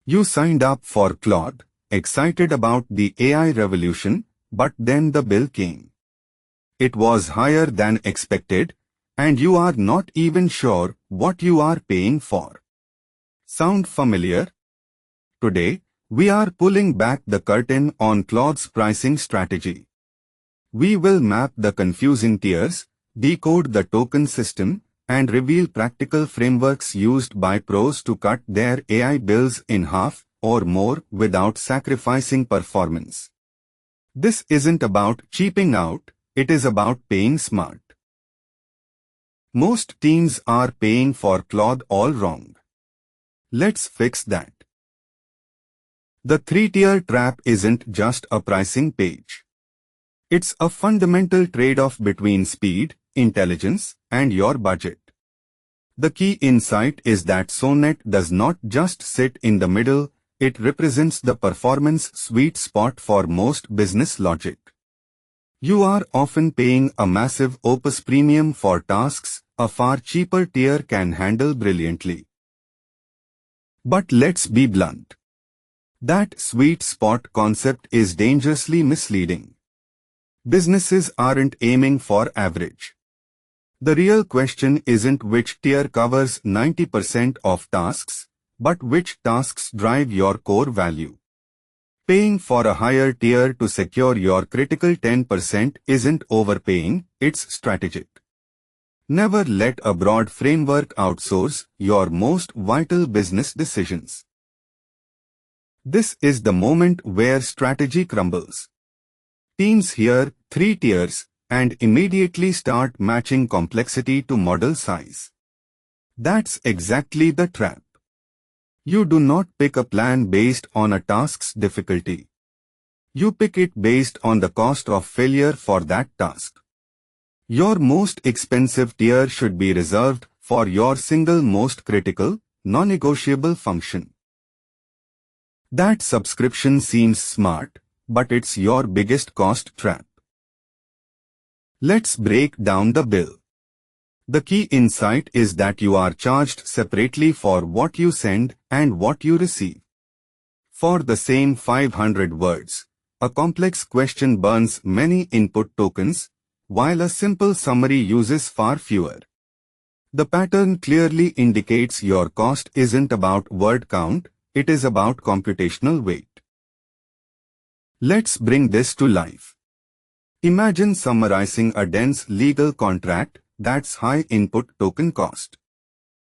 You signed up for Claude, excited about the AI revolution, but then the bill came. It was higher than expected, and you are not even sure what you are paying for. Sound familiar? Today, we are pulling back the curtain on Claude's pricing strategy. We will map the confusing tiers, decode the token system, and reveal practical frameworks used by pros to cut their AI bills in half or more without sacrificing performance. This isn't about cheaping out, it is about paying smart. Most teams are paying for Claude all wrong. Let's fix that. The three-tier trap isn't just a pricing page. It's a fundamental trade-off between speed, intelligence, and your budget. The key insight is that Sonnet does not just sit in the middle, it represents the performance sweet spot for most business logic. You are often paying a massive Opus premium for tasks a far cheaper tier can handle brilliantly. But let's be blunt. That sweet spot concept is dangerously misleading. Businesses aren't aiming for average. The real question isn't which tier covers 90% of tasks, but which tasks drive your core value. Paying for a higher tier to secure your critical 10% isn't overpaying, it's strategic. Never let a broad framework outsource your most vital business decisions. This is the moment where strategy crumbles. Teams hear 3 tiers and immediately start matching complexity to model size. That's exactly the trap. You do not pick a plan based on a task's difficulty. You pick it based on the cost of failure for that task. Your most expensive tier should be reserved for your single most critical, non-negotiable function. That subscription seems smart, but it's your biggest cost trap. Let's break down the bill. The key insight is that you are charged separately for what you send and what you receive. For the same 500 words, a complex question burns many input tokens, while a simple summary uses far fewer. The pattern clearly indicates your cost isn't about word count, it is about computational weight. Let's bring this to life. Imagine summarizing a dense legal contract that's high input token cost.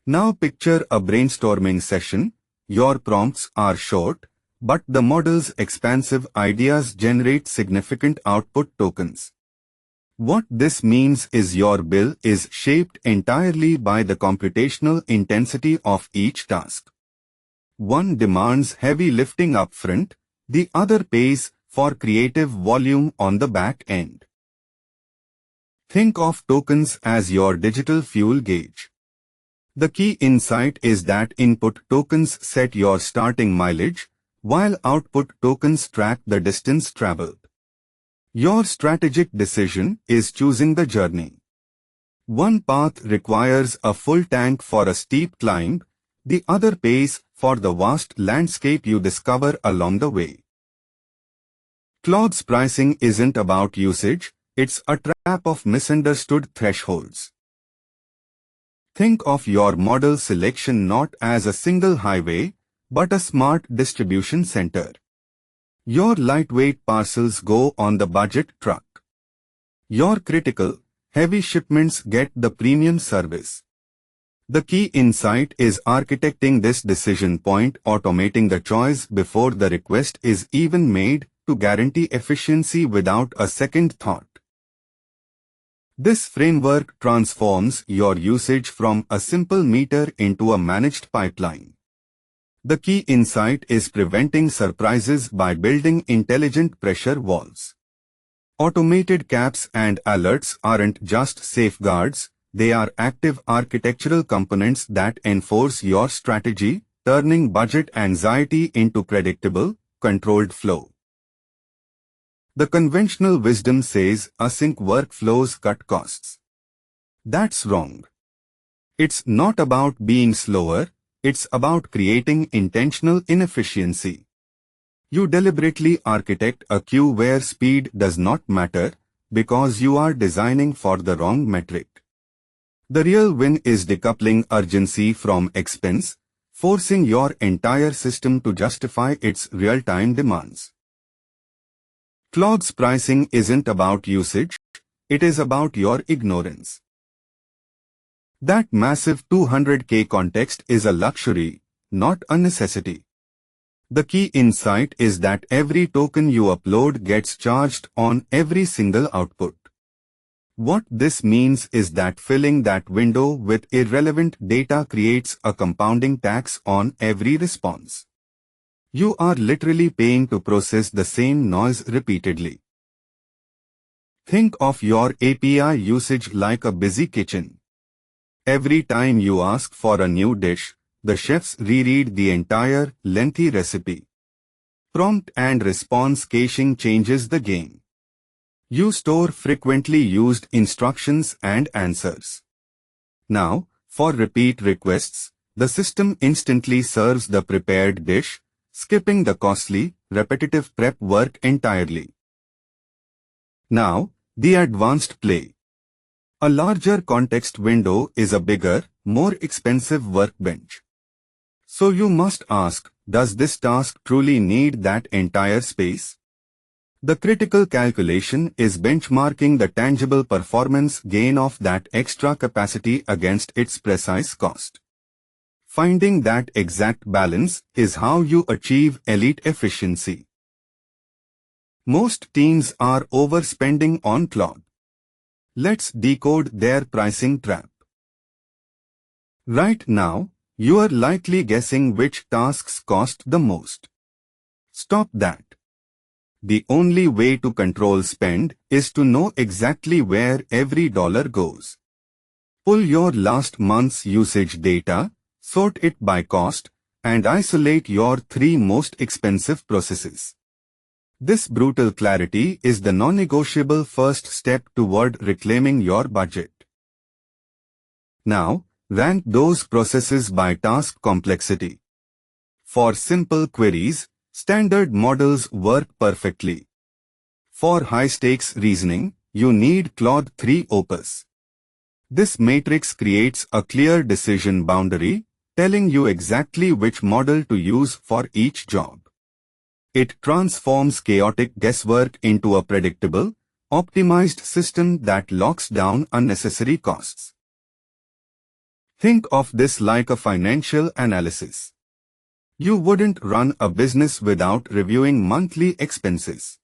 Now picture a brainstorming session. Your prompts are short, but the model's expansive ideas generate significant output tokens. What this means is your bill is shaped entirely by the computational intensity of each task. One demands heavy lifting upfront, the other pays for creative volume on the back end. Think of tokens as your digital fuel gauge. The key insight is that input tokens set your starting mileage, while output tokens track the distance traveled. Your strategic decision is choosing the journey. One path requires a full tank for a steep climb, the other pays for the vast landscape you discover along the way. Claude's pricing isn't about usage, it's a trap of misunderstood thresholds. Think of your model selection not as a single highway, but a smart distribution center. Your lightweight parcels go on the budget truck. Your critical, heavy shipments get the premium service. The key insight is architecting this decision point, automating the choice before the request is even made to guarantee efficiency without a second thought. This framework transforms your usage from a simple meter into a managed pipeline. The key insight is preventing surprises by building intelligent pressure valves. Automated caps and alerts aren't just safeguards, they are active architectural components that enforce your strategy, turning budget anxiety into predictable, controlled flow. The conventional wisdom says async workflows cut costs. That's wrong. It's not about being slower, It's about creating intentional inefficiency. You deliberately architect a queue where speed does not matter because you are designing for the wrong metric. The real win is decoupling urgency from expense, forcing your entire system to justify its real-time demands. Claude's pricing isn't about usage, it is about your ignorance. That massive 200K context is a luxury, not a necessity. The key insight is that every token you upload gets charged on every single output. What this means is that filling that window with irrelevant data creates a compounding tax on every response. You are literally paying to process the same noise repeatedly. Think of your API usage like a busy kitchen. Every time you ask for a new dish, the chefs reread the entire lengthy recipe. Prompt and response caching changes the game. You store frequently used instructions and answers. Now, for repeat requests, the system instantly serves the prepared dish, skipping the costly, repetitive prep work entirely. Now, the advanced play. A larger context window is a bigger, more expensive workbench. So you must ask, does this task truly need that entire space? The critical calculation is benchmarking the tangible performance gain of that extra capacity against its precise cost. Finding that exact balance is how you achieve elite efficiency. Most teams are overspending on Claude. Let's decode their pricing trap. Right now, you are likely guessing which tasks cost the most. Stop that. The only way to control spend is to know exactly where every dollar goes. Pull your last month's usage data, sort it by cost, and isolate your 3 most expensive processes. This brutal clarity is the non-negotiable first step toward reclaiming your budget. Now, rank those processes by task complexity. For simple queries, standard models work perfectly. For high-stakes reasoning, you need Claude 3 Opus. This matrix creates a clear decision boundary, telling you exactly which model to use for each job. It transforms chaotic guesswork into a predictable, optimized system that locks down unnecessary costs. Think of this like a financial analysis. You wouldn't run a business without reviewing monthly expenses.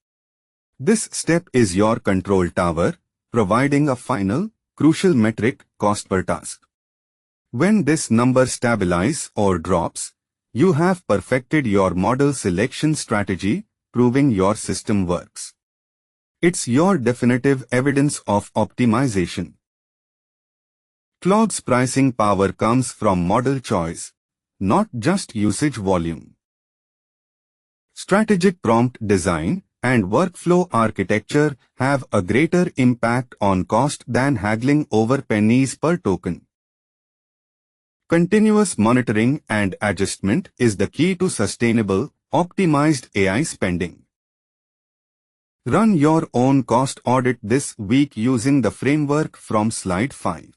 This step is your control tower, providing a final, crucial metric, cost per task. When this number stabilizes or drops, you have perfected your model selection strategy, proving your system works. It's your definitive evidence of optimization. Claude's pricing power comes from model choice, not just usage volume. Strategic prompt design and workflow architecture have a greater impact on cost than haggling over pennies per token. Continuous monitoring and adjustment is the key to sustainable, optimized AI spending. Run your own cost audit this week using the framework from slide 5.